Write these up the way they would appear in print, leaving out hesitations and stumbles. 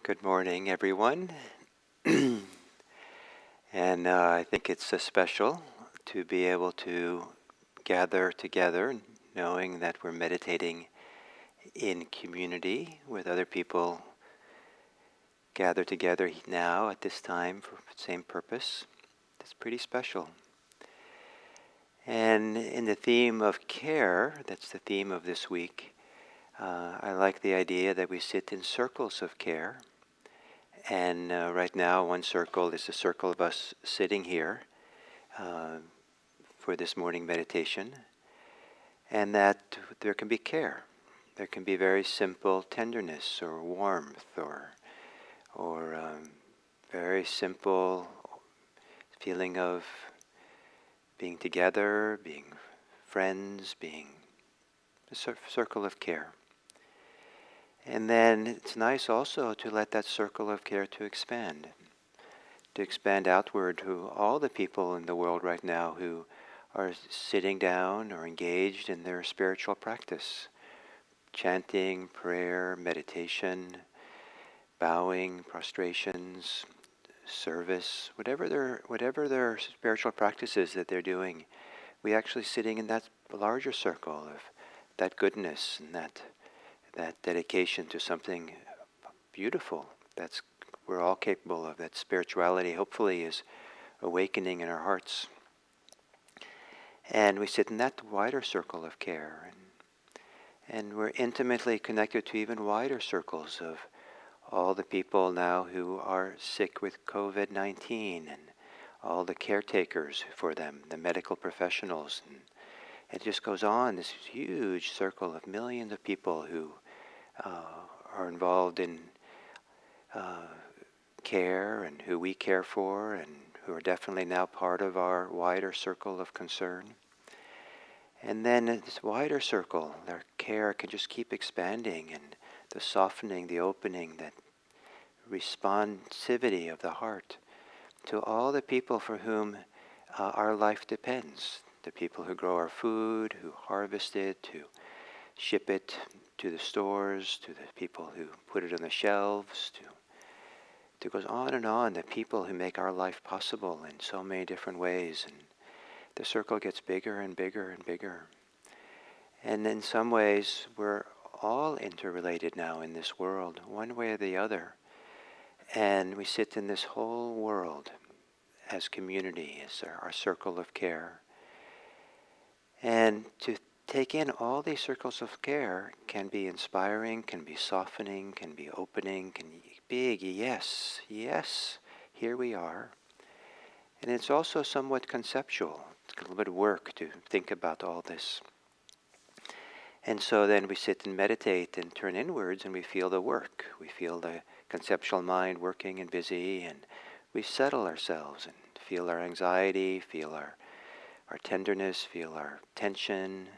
Good morning, everyone. And I think it's special to be able to gather together, knowing that we're meditating in community with other people gathered together now at this time for the same purpose. It's pretty special. And in the theme of care, that's the theme of this week, I like the idea that we sit in circles of care. And right now, one circle is the circle of us sitting here uh, for this morning meditation, and that there can be care. There can be very simple tenderness or warmth or very simple feeling of being together, being friends, being a circle of care. And then it's nice also to let that circle of care to expand outward to all the people in the world right now who are sitting down or engaged in their spiritual practice, chanting, prayer, meditation, bowing, prostrations, service, whatever their spiritual practices that they're doing. We actually sitting in that larger circle of that goodness and that dedication to something beautiful that's we're all capable of. That spirituality hopefully is awakening in our hearts. And we sit in that wider circle of care. And we're intimately connected to even wider circles of all the people now who are sick with COVID-19 and all the caretakers for them, the medical professionals. And it just goes on, this huge circle of millions of people who are involved in care and who we care for and who are definitely now part of our wider circle of concern. And then this wider circle, their care can just keep expanding, and the softening, the opening, that responsivity of the heart to all the people for whom our life depends. The people who grow our food, who harvest it, who ship it to the stores, to the people who put it on the shelves, it goes on, the people who make our life possible in so many different ways. And the circle gets bigger and bigger and bigger. And in some ways, we're all interrelated now in this world, one way or the other. And we sit in this whole world as community, as our circle of care. And to take in all these circles of care can be inspiring, can be softening, can be opening, can be big, yes, here we are. And it's also somewhat conceptual. It's a little bit of work to think about all this. And so then we sit and meditate and turn inwards and we feel the work. We feel the conceptual mind working and busy, and we settle ourselves and feel our anxiety, feel our tenderness, feel our tension,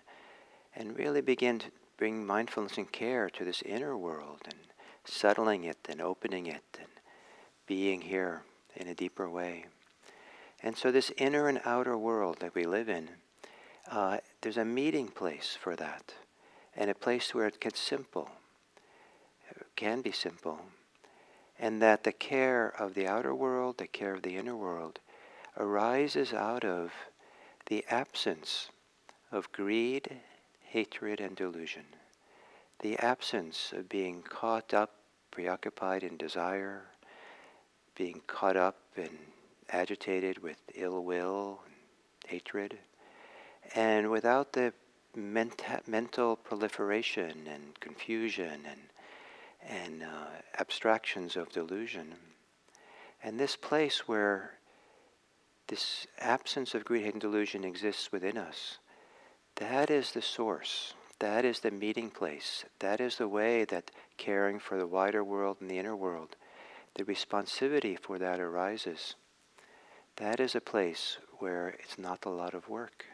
and really begin to bring mindfulness and care to this inner world and settling it and opening it and being here in a deeper way. And so this inner and outer world that we live in, there's a meeting place for that, and a place where it gets simple, it can be simple, and that the care of the outer world, the care of the inner world, arises out of the absence of greed, hatred, and delusion. The absence of being caught up, preoccupied in desire, being caught up and agitated with ill will and hatred, and without the mental proliferation and confusion and abstractions of delusion. And this place where this absence of greed, hate, and delusion exists within us, that is the source. That is the meeting place. That is the way that caring for the wider world and the inner world, the responsivity for that arises. That is a place where it's not a lot of work.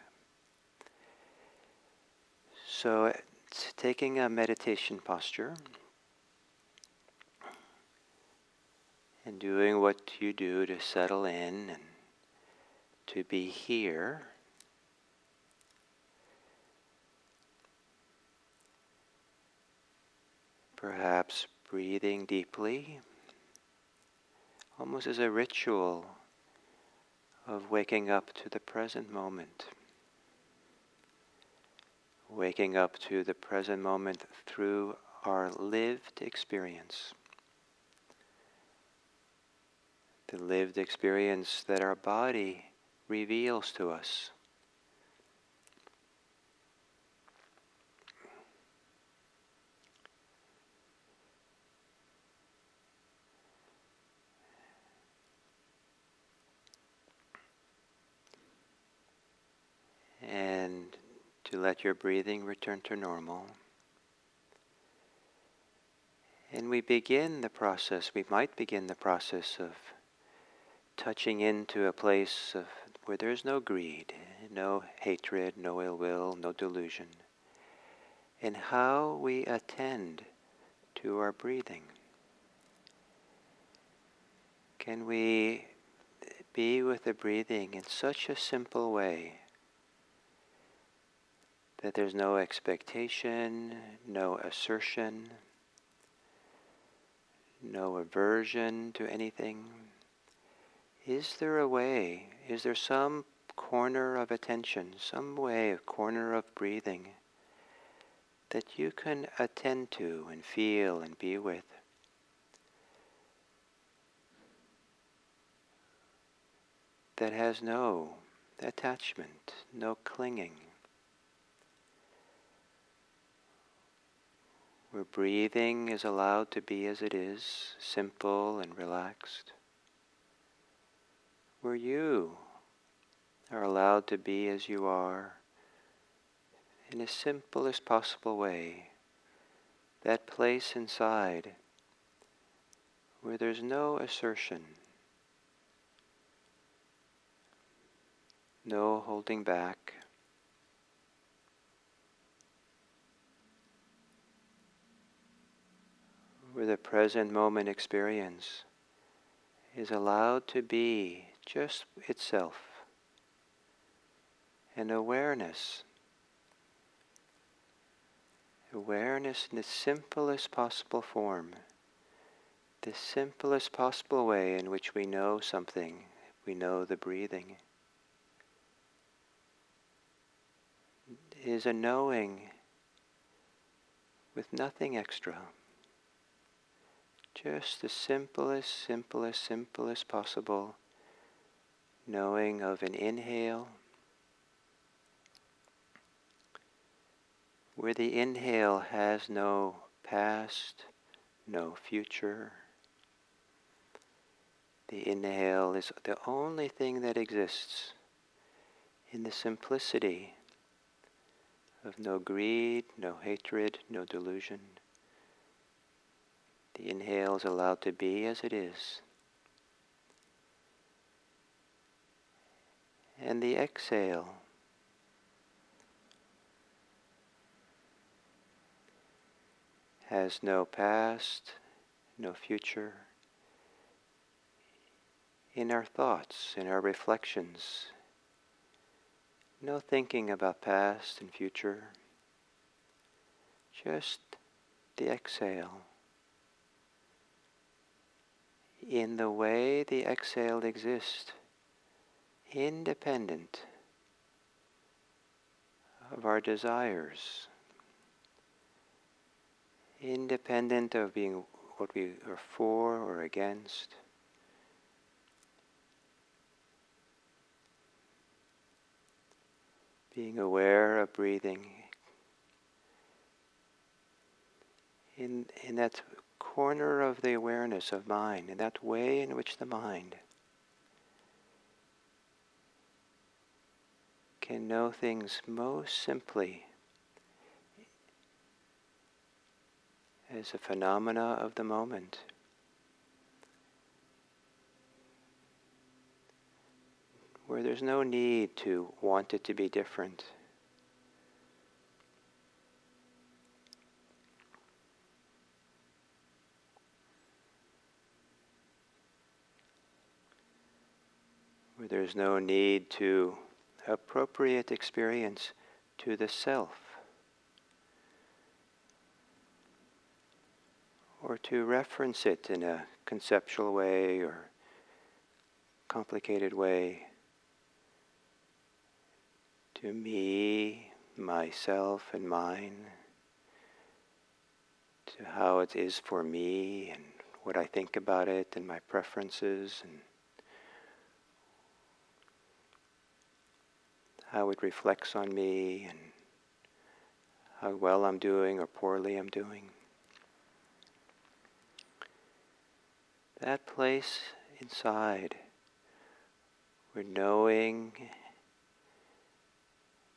So it's taking a meditation posture and doing what you do to settle in and to be here. Perhaps breathing deeply almost as a ritual of waking up to the present moment. Waking up to the present moment through our lived experience. The lived experience that our body reveals to us. And to let your breathing return to normal. And we might begin the process of touching into a place where there's no greed, no hatred, no ill will, no delusion. And how we attend to our breathing. Can we be with the breathing in such a simple way that there's no expectation, no assertion, no aversion to anything? Is there a way, is there some corner of attention, some way, a corner of breathing that you can attend to and feel and be with? That has no attachment, no clinging. Where breathing is allowed to be as it is, simple and relaxed. Where you are allowed to be as you are, in as simple as possible way. That place inside where there's no assertion, no holding back. Where the present moment experience is allowed to be just itself. And awareness in the simplest possible form, the simplest possible way in which we know something, we know the breathing, is a knowing with nothing extra. Just the simplest possible knowing of an inhale, where the inhale has no past, no future. The inhale is the only thing that exists in the simplicity of no greed, no hatred, no delusion. The inhale is allowed to be as it is. And the exhale has no past, no future. In our thoughts, in our reflections, no thinking about past and future, just the exhale. In the way the exhale exists, independent of our desires, independent of being what we are for or against. Being aware of breathing in that corner of the awareness of mind, in that way in which the mind can know things most simply as a phenomena of the moment. Where there's no need to want it to be different. Where there's no need to appropriate experience to the self, or to reference it in a conceptual way, or complicated way to me, myself, and mine, to how it is for me and what I think about it and my preferences and how it reflects on me and how well I'm doing or poorly I'm doing. That place inside where the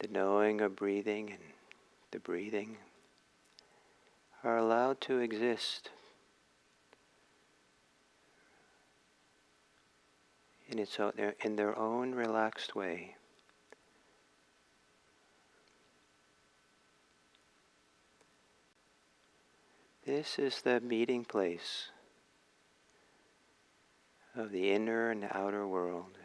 knowing of breathing and the breathing are allowed to exist in their own relaxed way. This is the meeting place of the inner and outer world.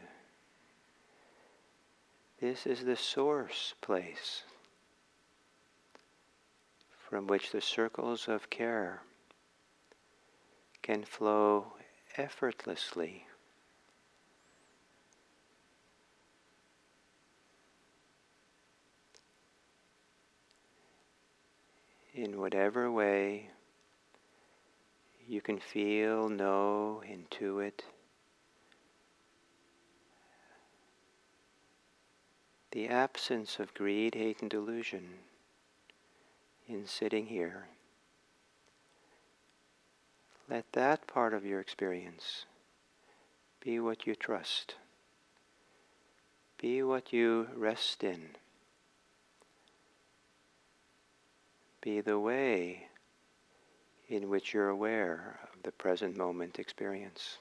This is the source place from which the circles of care can flow effortlessly. In whatever way you can feel, know, intuit the absence of greed, hate, and delusion in sitting here. Let that part of your experience be what you trust, be what you rest in, be the way in which you're aware of the present moment experience.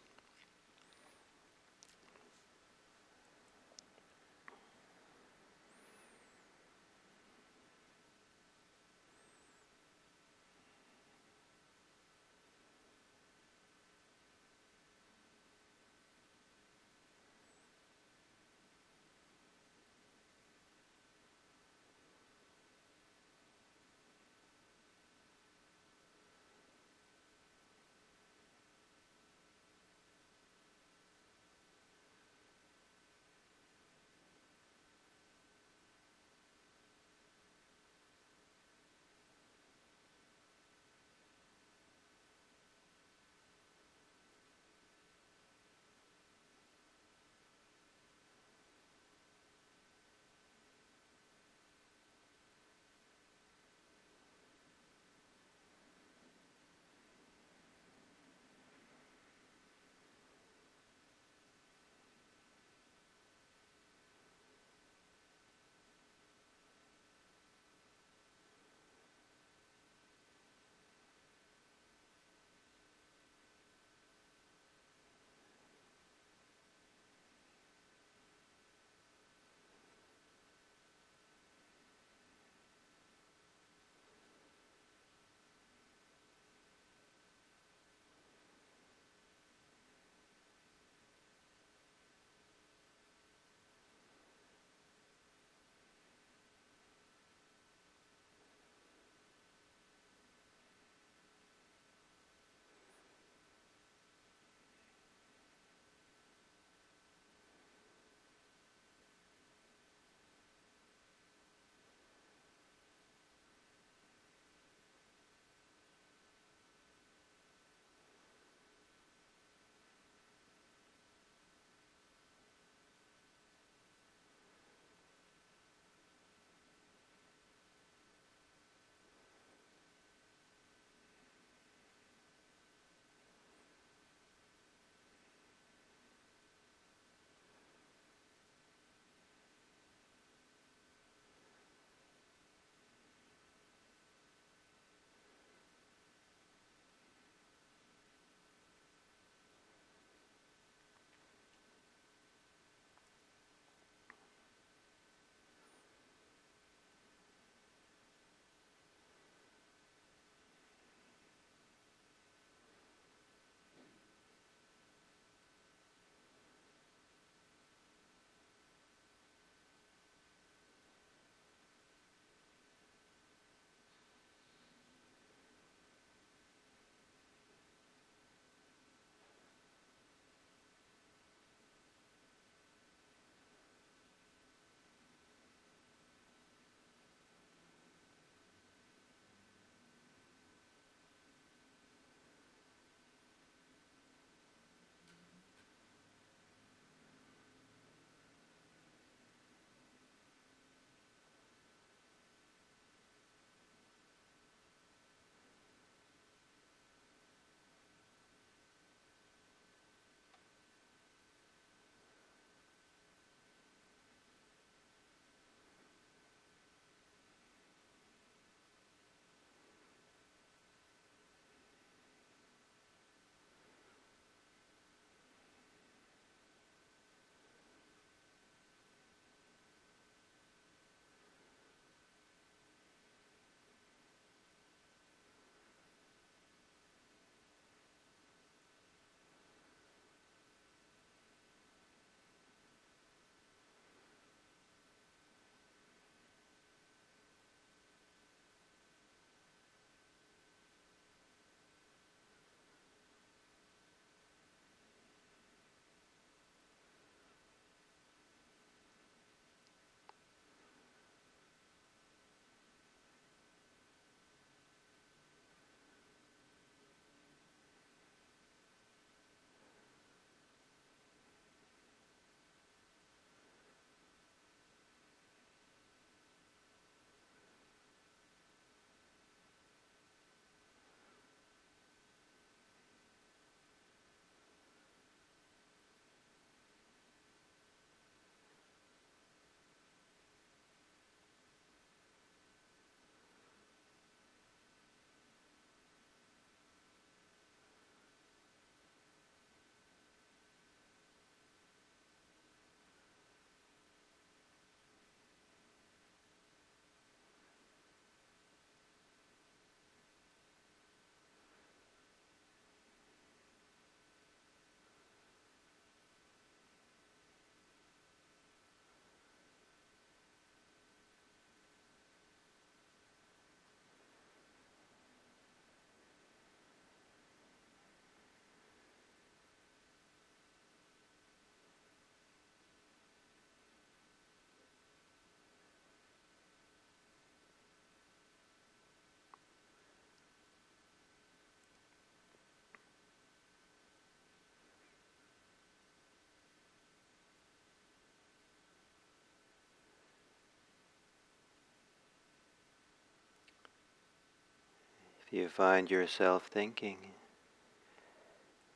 If you find yourself thinking,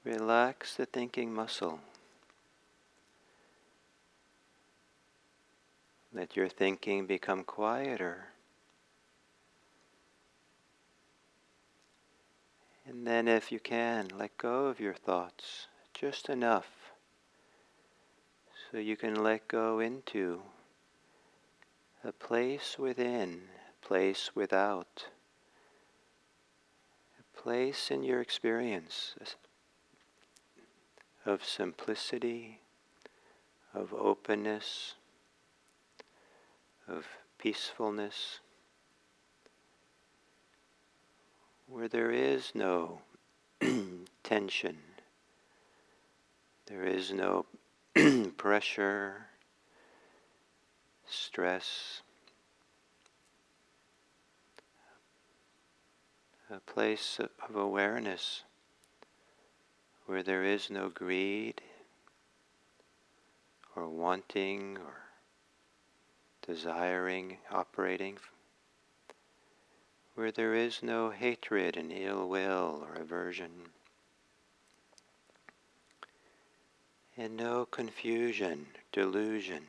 relax the thinking muscle. Let your thinking become quieter. And then if you can, let go of your thoughts, just enough, so you can let go into a place within, a place without, a place in your experience of simplicity, of openness, of peacefulness, where there is no tension, there is no pressure, stress, a place of awareness where there is no greed or wanting or desiring operating, where there is no hatred and ill will or aversion, and no confusion, delusion.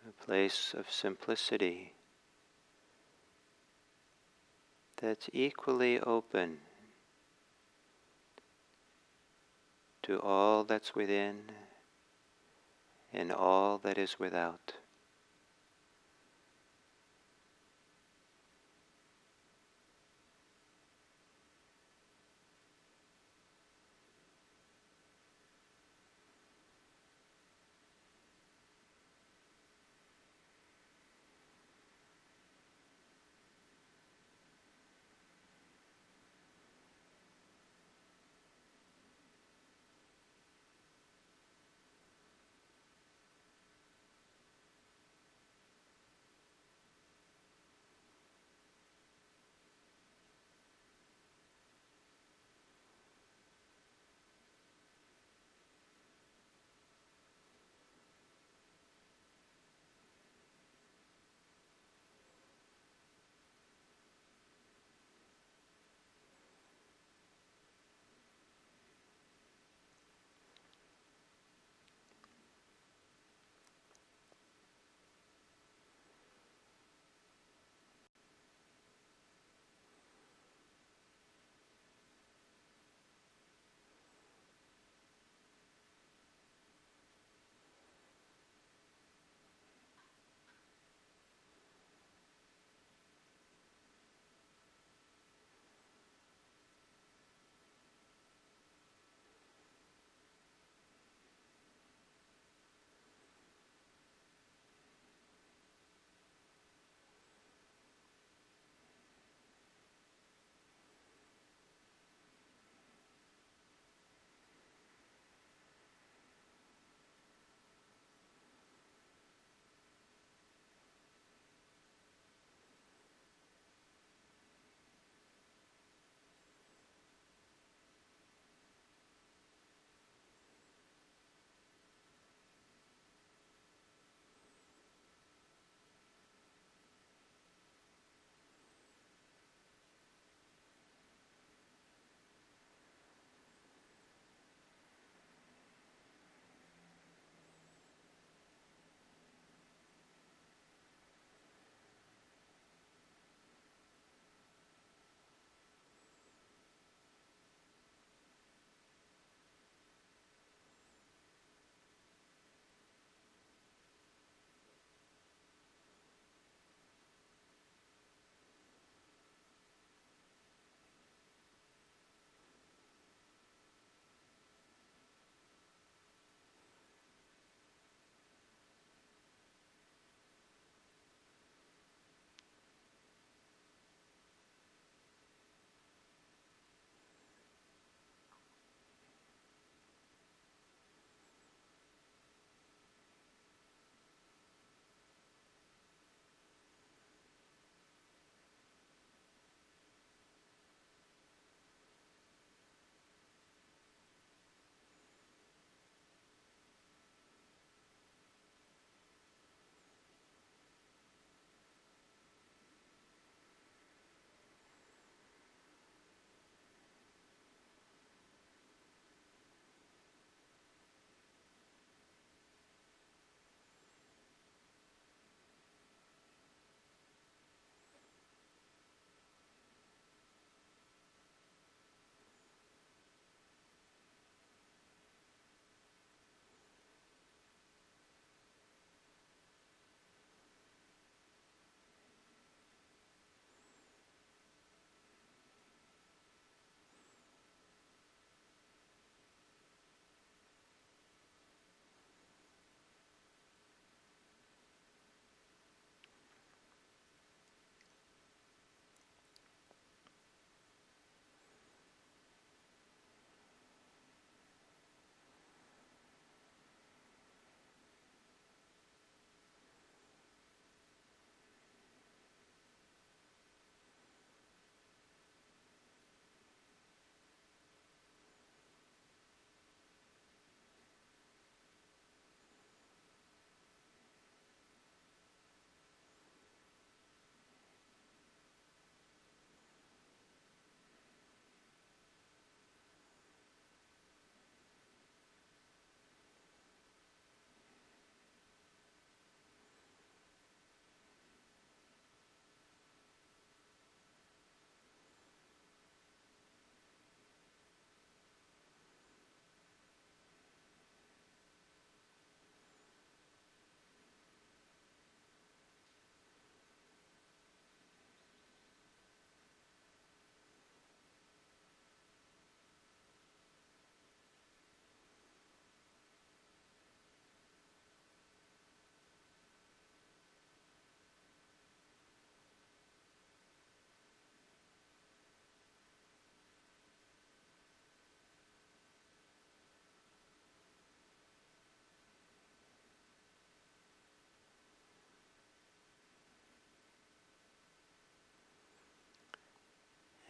A place of simplicity that's equally open to all that's within and all that is without.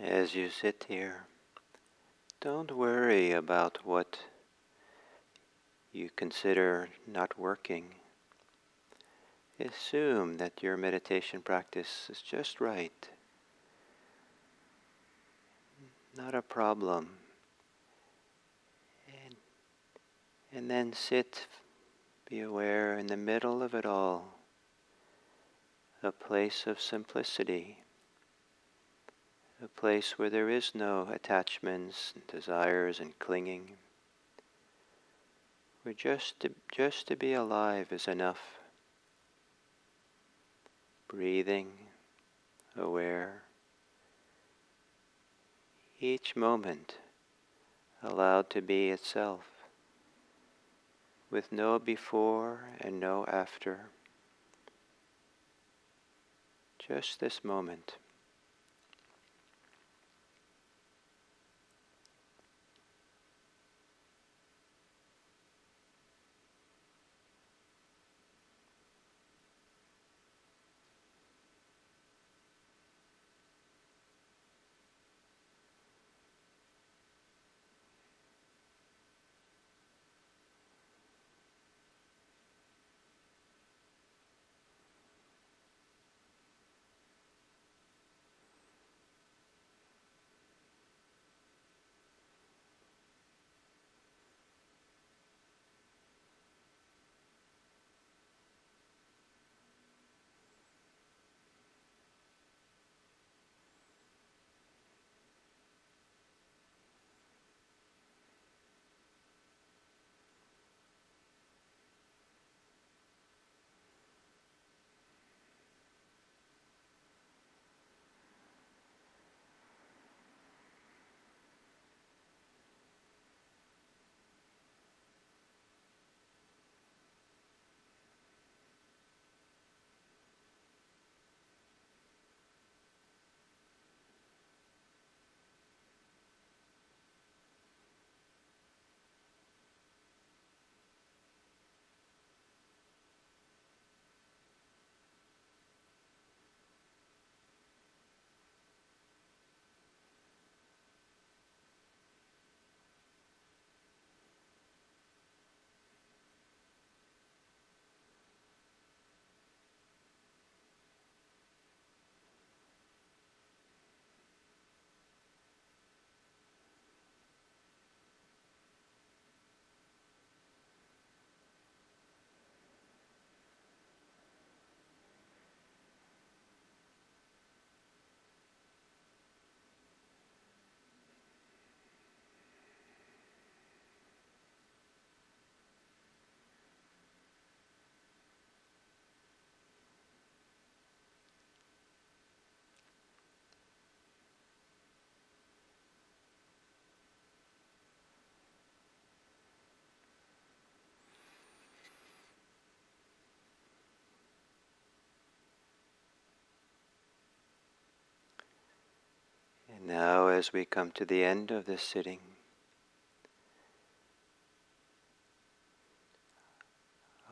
As you sit here, don't worry about what you consider not working. Assume that your meditation practice is just right, not a problem. And, and then sit, be aware in the middle of it all, a place of simplicity, a place where there is no attachments and desires and clinging. Where just to be alive is enough. Breathing, aware, each moment allowed to be itself, with no before and no after. Just this moment. And now as we come to the end of this sitting,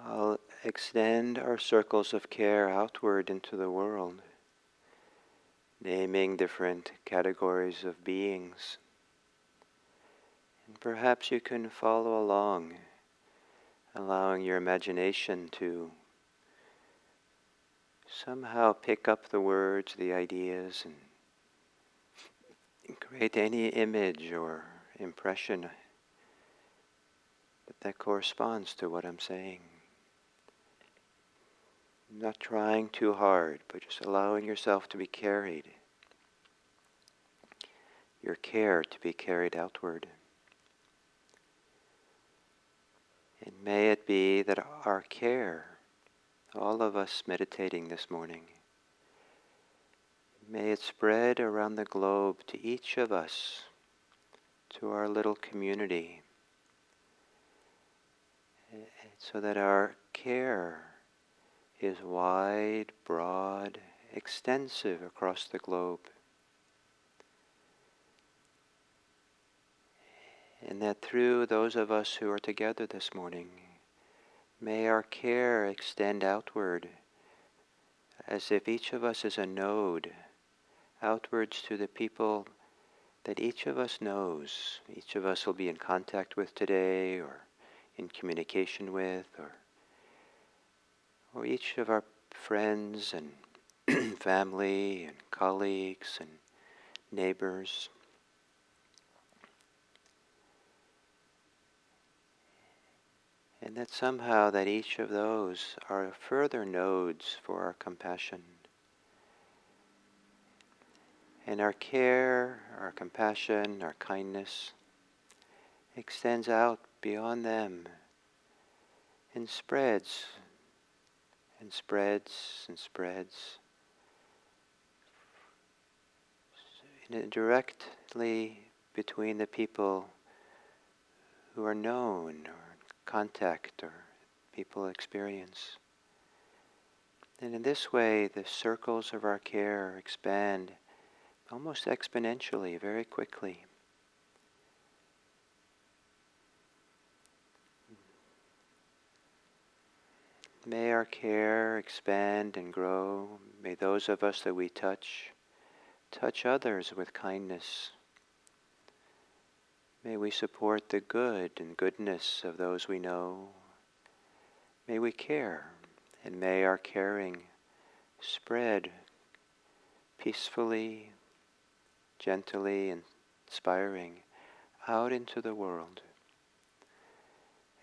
I'll extend our circles of care outward into the world, naming different categories of beings. And perhaps you can follow along, allowing your imagination to somehow pick up the words, the ideas, and create any image or impression that corresponds to what I'm saying. Not trying too hard, but just allowing yourself to be carried, your care to be carried outward. And may it be that our care, all of us meditating this morning, may it spread around the globe to each of us, to our little community, so that our care is wide, broad, extensive across the globe. And that through those of us who are together this morning, may our care extend outward, as if each of us is a node, outwards to the people that each of us knows, each of us will be in contact with today, or in communication with, or each of our friends and family and colleagues and neighbors. And that somehow that each of those are further nodes for our compassion. And our care, our compassion, our kindness extends out beyond them and spreads and spreads and spreads directly between the people who are known or contact or people experience. And in this way, the circles of our care expand almost exponentially, very quickly. May our care expand and grow. May those of us that we touch others with kindness. May we support the good and goodness of those we know. May we care, and may our caring spread peacefully, gently, and inspiring out into the world.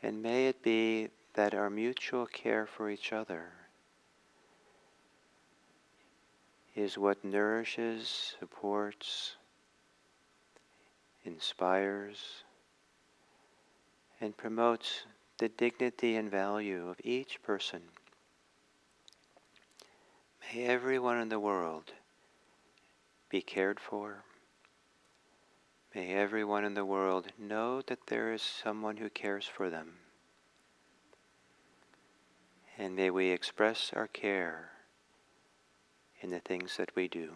And may it be that our mutual care for each other is what nourishes, supports, inspires, and promotes the dignity and value of each person. May everyone in the world be cared for. May everyone in the world know that there is someone who cares for them. And may we express our care in the things that we do.